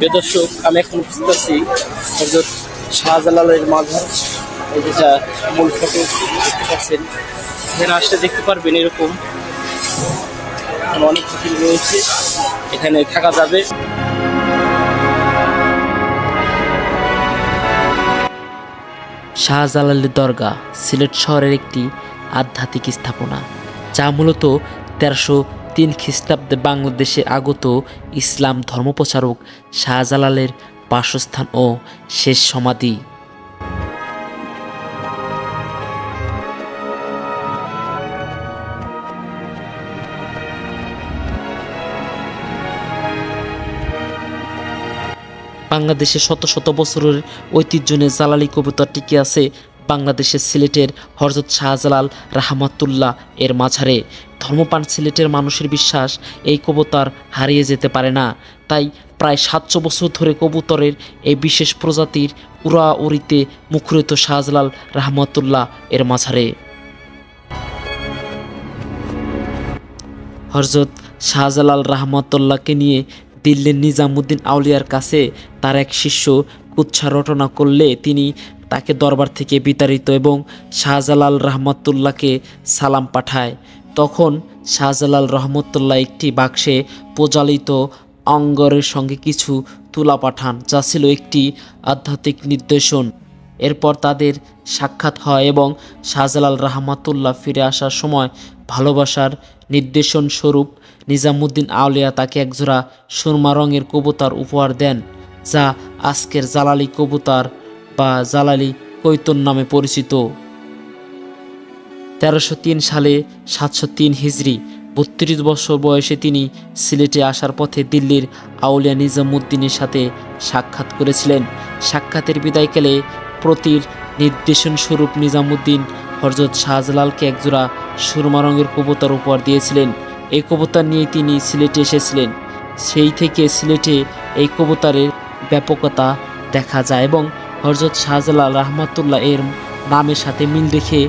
প্রিয় দর্শক, আমি এখন বুঝতেছি হযরত শাহজালালের মাজার, এই যেটা মূল ফটো দেখতে পাচ্ছেন। এখানে আসলে দেখতে পারবেন এরকম অনেক হোটেল রয়েছে, এখানে থাকা যাবে। শাহজালালের দরগা সিলেট শহরের একটি আধ্যাত্মিক স্থাপনা, যা মূলত 1303 খ্রিস্টাব্দে বাংলাদেশে আগত ইসলাম ধর্মপ্রচারক শাহজালালের বাসস্থান ও শেষ সমাধি। বাংলাদেশের শত শত বছরের ঐতিহ্য নিয়ে জালালি কবুতর টিকে আছে বাংলাদেশের সিলেটের হযরত শাহজালাল রাহমাতুল্লাহ এর মাঝারে। ধর্মপ্রাণ সিলেটের মানুষের বিশ্বাস এই কবুতর হারিয়ে যেতে পারে না, তাই প্রায় 700 বছর ধরে কবুতরের এই বিশেষ প্রজাতির উড়াউড়িতে মুখরিত শাহজালাল রাহমাতুল্লাহ এর মাঝারে। হযরত শাহজালাল রাহমাতুল্লাহকে নিয়ে দিল্লির নিজামুদ্দিন আউলিয়ার কাছে তার এক শিষ্য কুৎসা রটনা করলে তিনি তাকে দরবার থেকে বিতাড়িত এবং শাহজালাল রাহমাতুল্লাহকে সালাম পাঠায়। তখন শাহজালাল রহমতুল্লাহ একটি বাক্সে প্রজ্বালিত অঙ্গরের সঙ্গে কিছু তুলা পাঠান, যা ছিল একটি আধ্যাত্মিক নির্দেশন। এরপর তাদের সাক্ষাৎ হয় এবং শাহজালাল রাহমাতুল্লাহ ফিরে আসার সময় ভালোবাসার নির্দেশন স্বরূপ নিজামুদ্দিন আউলিয়া তাকে একজোড়া সুরমা রঙের কবুতর উপহার দেন, যা আজকের জালালি কবুতর বা জালালি কৈতন নামে পরিচিত। 1303 সালে 703 হিজরি 32 বছর বয়সে তিনি সিলেটে আসার পথে দিল্লির আউলিয়া নিজামুদ্দিনের সাথে সাক্ষাৎ করেছিলেন। সাক্ষাতের বিদায়কালে প্রতির নির্দেশন স্বরূপ নিজামুদ্দিন হযরত শাহজালালকে একজোড়া সুরমা রঙের কবুতর উপহার দিয়েছিলেন। এই কবুতর নিয়ে তিনি সিলেটে এসেছিলেন। সেই থেকে সিলেটে এই কবুতরের ব্যাপকতা দেখা যায় এবং হযরত শাহজালাল রাহমাতুল্লাহ এর নামের সাথে মিল রেখে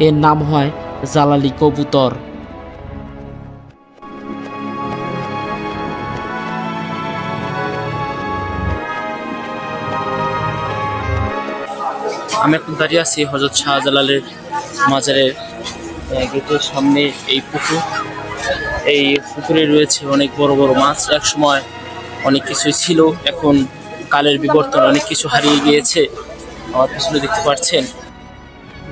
এর নাম হয় জালালি কবুতর। আমি এখন দাঁড়িয়ে আছি হযরত শাহজালালের মাজারের গেটের সামনে। এই পুকুর, এই পুকুরে রয়েছে অনেক বড় বড় মাছ। এক সময় অনেক কিছুই ছিল, এখন কালের বিবর্তন অনেক কিছু হারিয়ে গিয়েছে। আমার পিছনে দেখতে পাচ্ছেন।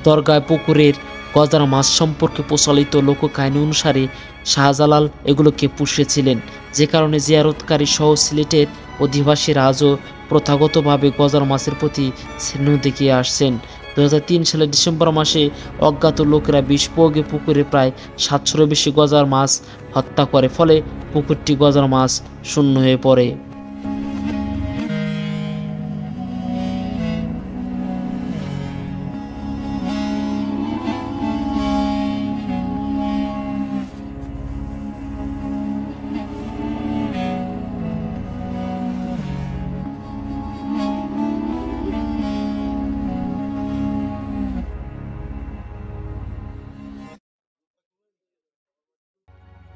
দরগায় পুকুরের গজার মাছ সম্পর্কে প্রচলিত লোককাহিনী অনুসারে শাহজালাল এগুলোকে পুষেছিলেন, যে কারণে জিয়ারতকারী সহ সিলেটের অধিবাসীরা আজও প্রথাগতভাবে গজার মাছের প্রতি স্নেহ দেখিয়ে আসছেন। 2003 সালের ডিসেম্বর মাসে অজ্ঞাত লোকেরা বিষ প্রয়োগে পুকুরে প্রায় 700-এর বেশি গজার মাছ হত্যা করে, ফলে পুকুরটি গজার মাছ শূন্য হয়ে পড়ে।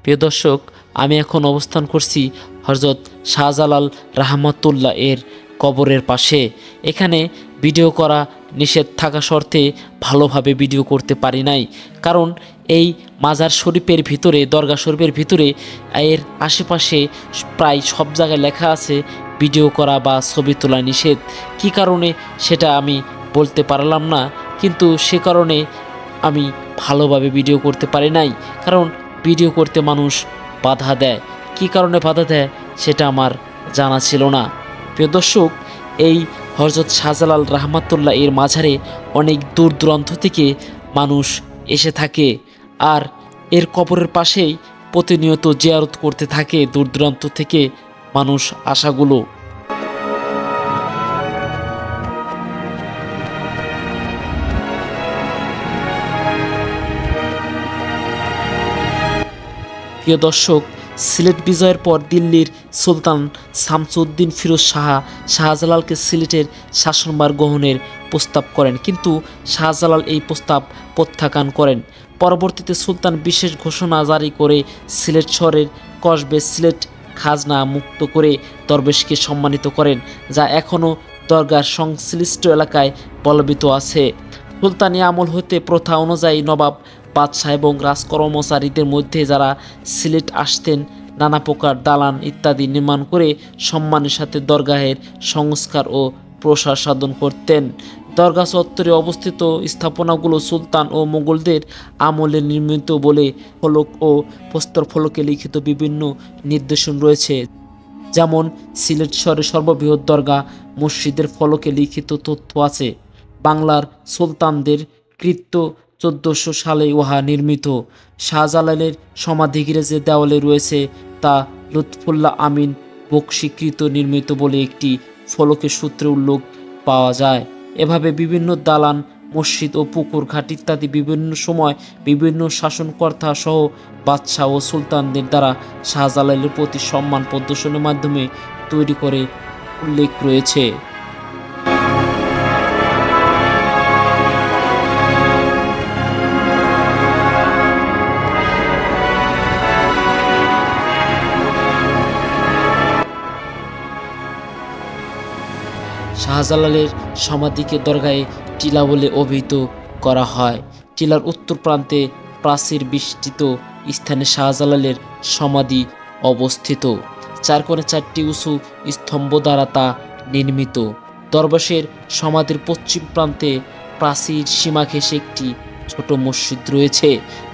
প্রিয় দর্শক, আমি এখন অবস্থান করছি হযরত শাহজালাল রাহমাতুল্লাহ এর কবরের পাশে। এখানে ভিডিও করা নিষেধ থাকা সত্ত্বে ভালোভাবে ভিডিও করতে পারি নাই, কারণ এই মাজার শরীফের ভিতরে, দরগা শরীফের ভিতরে এর আশেপাশে প্রায় সব জায়গায় লেখা আছে ভিডিও করা বা ছবি তোলা নিষেধ। কী কারণে সেটা আমি বলতে পারলাম না, কিন্তু সে কারণে আমি ভালোভাবে ভিডিও করতে পারি নাই, কারণ ভিডিও করতে মানুষ বাধা দেয়। কী কারণে বাধা দেয় সেটা আমার জানা ছিল না। প্রিয় দর্শক, এই হযরত শাহজালাল রাহমাতুল্লাহ এর মাঝারে অনেক দূর দূরান্ত থেকে মানুষ এসে থাকে, আর এর কবরের পাশেই প্রতিনিয়ত জিয়ারত করতে থাকে দূর দূরান্ত থেকে মানুষ আসাগুলো। প্রিয় দর্শক, সিলেট বিজয়ের পর দিল্লির সুলতান শামসুদ্দিন ফিরোজ শাহ শাহজালালকে সিলেটের শাসনভার গ্রহণের প্রস্তাব করেন, কিন্তু শাহজালাল এই প্রস্তাব প্রত্যাখ্যান করেন। পরবর্তীতে সুলতান বিশেষ ঘোষণা জারি করে সিলেট শহরের কসবে সিলেট খাজনা মুক্ত করে দরবেশকে সম্মানিত করেন, যা এখনও দরগার সংশ্লিষ্ট এলাকায় বলবিত আছে। সুলতানি আমল হতে প্রথা অনুযায়ী নবাব, বাদশাহ এবং রাজকর্মচারীদের মধ্যে যারা সিলেট আসতেন নানা প্রকার দালান ইত্যাদি নির্মাণ করে সম্মানের সাথে দরগাহের সংস্কার ও প্রসার সাধন করতেন। দরগা চত্বরে অবস্থিত স্থাপনাগুলো সুলতান ও মোগলদের আমলে নির্মিত বলে ফলক ও প্রস্তর ফলকে লিখিত বিভিন্ন নির্দেশন রয়েছে। যেমন সিলেট শহরের সর্ববৃহৎ দরগা মসজিদের ফলকে লিখিত তথ্য আছে। বাংলার সুলতানদের কৃত্য 1400 সালে উহা নির্মিত। শাহজালালের সমাধিগৃহে যে দেওয়ালে রয়েছে তা লুৎফুল্লাহ আমিন বকশীকৃত নির্মিত বলে একটি ফলকের সূত্রে উল্লেখ পাওয়া যায়। এভাবে বিভিন্ন দালান, মসজিদ ও পুকুর ঘাট ইত্যাদি বিভিন্ন সময় বিভিন্ন শাসনকর্তা সহ বাদশাহ ও সুলতানদের দ্বারা শাহজালালের প্রতি সম্মান প্রদর্শনের মাধ্যমে তৈরি করে উল্লেখ রয়েছে। শাহজালালের সমাধিকে দরগায়ে টিলা বলে অভিহিত করা হয়। টিলার উত্তর প্রান্তে প্রাচীর বিস্তৃত স্থানে শাহজালালের সমাধি অবস্থিত। চার কোণে 4টি উঁচু স্তম্ভ দ্বারা তা নির্মিত। দরবেশের সমাধির পশ্চিম প্রান্তে প্রাচীর সীমা ঘেঁষে একটি ছোট মসজিদ রয়েছে,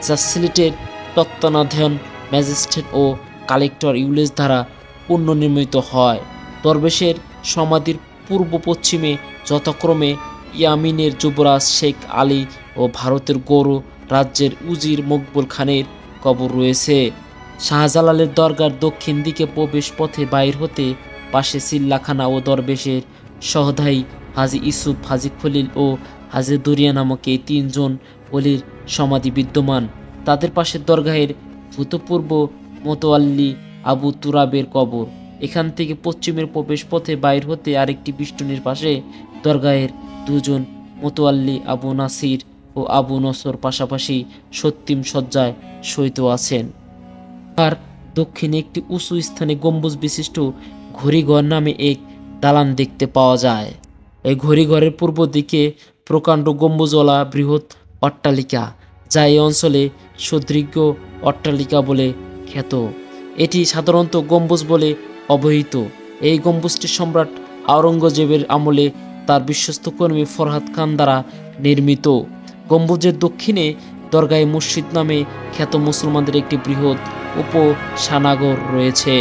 যা সিলেটের তত্ত্বাবধায়ক ম্যাজিস্ট্রেট ও কালেক্টর ইউলেস দ্বারা পুনর্নির্মিত হয়। দরবেশের সমাধির পূর্ব পশ্চিমে যথাক্রমে ইয়ামিনের যুবরাজ শেখ আলী ও ভারতের গৌড় রাজ্যের উজির মকবুল খানের কবর রয়েছে। শাহজালালের দরগার দক্ষিণ দিকে প্রবেশ পথে বাইর হতে পাশে চিল্লাখানা ও দরবেশের সহধাই হাজী ইউসুফ, হাজী খলিল ও হাজী দরিয়া নামক এই 3 জন ওলির সমাধি বিদ্যমান। তাদের পাশে দরগাহের ভূতপূর্ব মোতওয়াল্লি আবু তুরাবের কবর। এখান থেকে পশ্চিমের প্রবেশ পথে বাইর হতে আরেকটি বেষ্টনীর পাশে দরগাহের 2 জন মোতওয়াল্লি আবু নাসির ও আবু নসর পাশাপাশি সত্যিম সজ্জায় শয়িত আছেন। আর দক্ষিণে একটি উঁচু স্থানে গম্বুজ বিশিষ্ট ঘড়িঘর নামে এক দালান দেখতে পাওয়া যায়। এই ঘড়িঘরের পূর্ব দিকে প্রকাণ্ড গম্বুজওয়ালা বৃহৎ অট্টালিকা, যা এই অঞ্চলে সুদীর্ঘ অট্টালিকা বলে খ্যাত। এটি সাধারণত গম্বুজ বলে অবহিত। এই গম্বুজটি সম্রাট আওরঙ্গজেবের আমলে তার বিশ্বস্ত কর্মী ফরহাদ খান দ্বারা নির্মিত। গম্বুজের দক্ষিণে দরগাহ মসজিদ নামে খ্যাত মুসলমানদের একটি বৃহৎ উপসানাগর রয়েছে।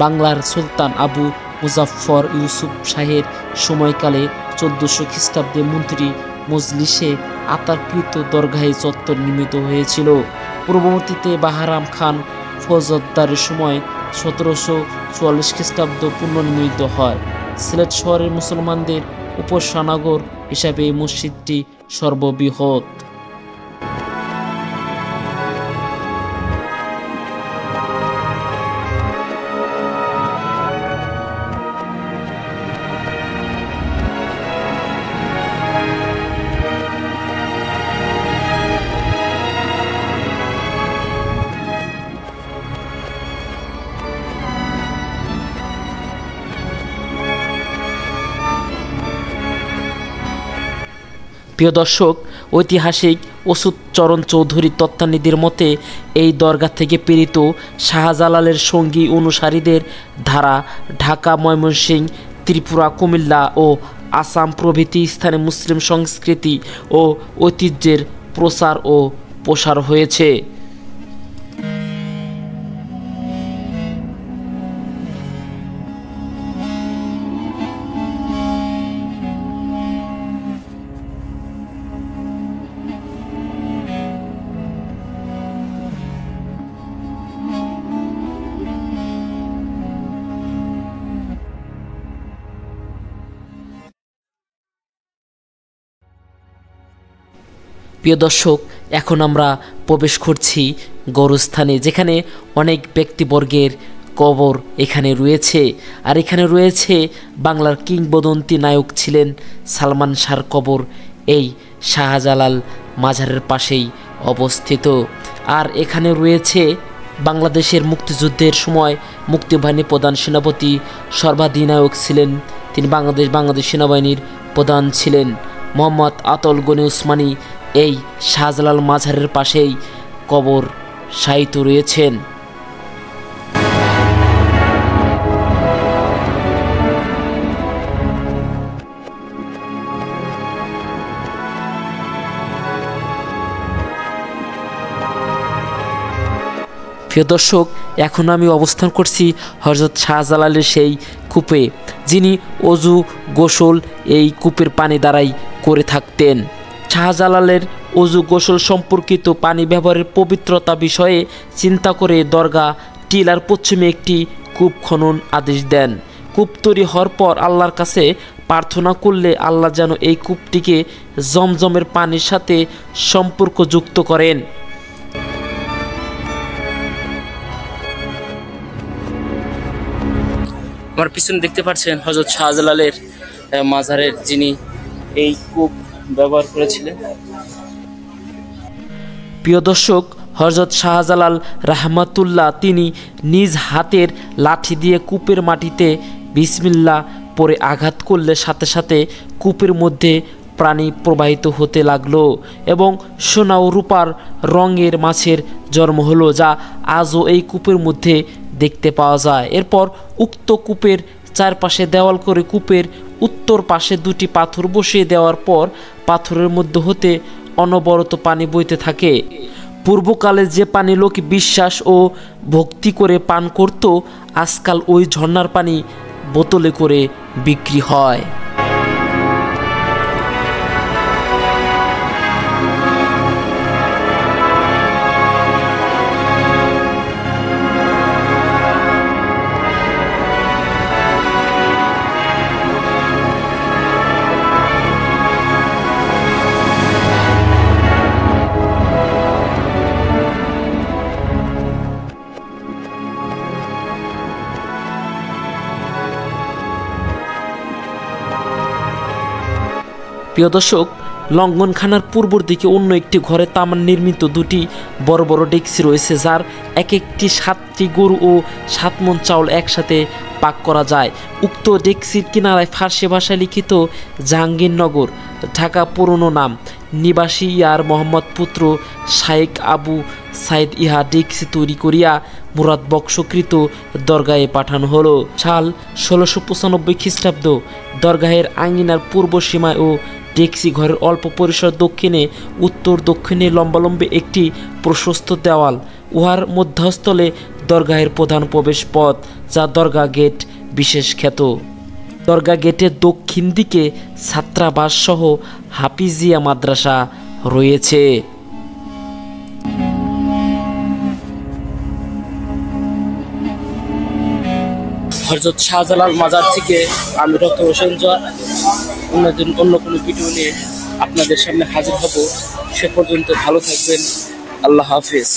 বাংলার সুলতান আবু মুজাফফর ইউসুফ শাহের সময়কালে 1400 খ্রিস্টাব্দে মন্ত্রী মজলিসে আতারকৃত দরগাহে চত্বর নির্মিত হয়েছিল। পূর্ববর্তীতে বাহারাম খান ফৌজদারের সময় 1744 খ্রিস্টাব্দ পুনর্নির্মিত হয়। সিলেট শহরের মুসলমানদের উপসানাগর হিসাবে এই মসজিদটি সর্ববৃহৎ। প্রিয় দর্শক, ঐতিহাসিক অচ্যুতচরণ চৌধুরী তত্ত্বাবধানের মতে এই দরগা থেকে প্রেরিত শাহজালালের সঙ্গী অনুসারীদের ধারা ঢাকা, ময়মনসিংহ, ত্রিপুরা, কুমিল্লা ও আসাম প্রভৃতি স্থানে মুসলিম সংস্কৃতি ও ঐতিহ্যের প্রচার ও প্রসার হয়েছে। প্রিয় দর্শক, এখন আমরা প্রবেশ করছি গৌরস্থানে, যেখানে অনেক ব্যক্তিবর্গের কবর এখানে রয়েছে। আর এখানে রয়েছে বাংলার কিংবদন্তি নায়ক ছিলেন সালমান শাহর কবর এই শাহজালাল মাজারের পাশেই অবস্থিত। আর এখানে রয়েছে বাংলাদেশের মুক্তিযুদ্ধের সময় মুক্তিবাহিনী প্রধান সেনাপতি সর্বাধিনায়ক ছিলেন। তিনি বাংলাদেশ সেনাবাহিনীর প্রধান ছিলেন। মোহাম্মদ আতল গনি উসমানী এই শাহজালাল মাজারের পাশেই কবর শায়িত রয়েছেন। প্রিয় দর্শক, এখন আমি অবস্থান করছি হযরত শাহজালালের সেই কূপে, যিনি অজু গোসল এই কূপের পানি দ্বারাই করে থাকতেন। শাহজালালের অজু গোসল সম্পর্কিত পানি ব্যবহারের পবিত্রতা বিষয়ে চিন্তা করে দরগা টিলার পশ্চিমে একটি কূপ খনন আদেশ দেন। কূপ তৈরি হওয়ার পর আল্লাহর কাছে প্রার্থনা করলে আল্লাহ যেন এই কূপটিকে জমজমের পানির সাথে সম্পর্কযুক্ত করেন। আমার পিছনে দেখতে পাচ্ছেন হযরত শাহজালালের মাজারের যিনি এই কূপ ব্যবহার করেছিলেন। প্রিয় দর্শক, হযরত শাহজালাল রাহমাতুল্লাহ তিনি নিজ হাতের লাঠি দিয়ে কূপের মাটিতে বিসমিল্লাহ পরে আঘাত করলে সাথে সাথে কূপের মধ্যে পানি প্রবাহিত হতে লাগলো এবং সোনা ও রূপার রঙের মাছের জন্ম হলো, যা আজও এই কূপের মধ্যে দেখতে পাওয়া যায়। এরপর উক্ত কূপের চারপাশে দেওয়াল করে কূপের উত্তর পাশে দুটি পাথর বসিয়ে দেওয়ার পর পাথরের মধ্যে হতে অনবরত পানি বইতে থাকে। পূর্বকালে যে পানি লোক বিশ্বাস ও ভক্তি করে পান করত, আজকাল ওই ঝর্ণার পানি বোতলে করে বিক্রি হয়। প্রিয় দর্শক, লঙ্ঘনখানার পূর্ব দিকে অন্য একটি ঘরে তামার নির্মিত দুটি বড় বড় ডেকচি রয়েছে, যার এক একটি 7টি গরু ও 7 মণ চাউল একসাথে পাক করা যায়। উক্ত ডেকচির কিনারায় ফার্সি ভাষায় লিখিত জাহাঙ্গীরনগর, ঢাকা পুরনো নাম নিবাসী ইয়ার মোহাম্মদ পুত্র শাইখ আবু সাইদ ইহা ডেকচি তৈরি করিয়া মুরাদ বংশকৃত দরগাহে পাঠানো হলো। সাল 1695 খ্রিস্টাব্দ। দরগাহের আঙ্গিনার পূর্ব সীমায় ও ডেকচি ঘরের অল্প পরিসর দক্ষিণে উত্তর দক্ষিণে লম্বালম্বী একটি প্রশস্ত দেওয়াল, উহার মধ্যস্থলে দরগাহের প্রধান প্রবেশ পথ, যা দরগা গেট বিশেষ খ্যাত। দরগা গেটের দক্ষিণ দিকে ছাত্রাবাস সহ হাফিজিয়া মাদ্রাসা রয়েছে। হযরত শাহজালাল মাজার থেকে আমি ডক্টর হোসেন জয় অন্য কোনো ভিডিও নিয়ে আপনাদের সামনে হাজির হব। সে পর্যন্ত ভালো থাকবেন। আল্লাহ হাফেজ।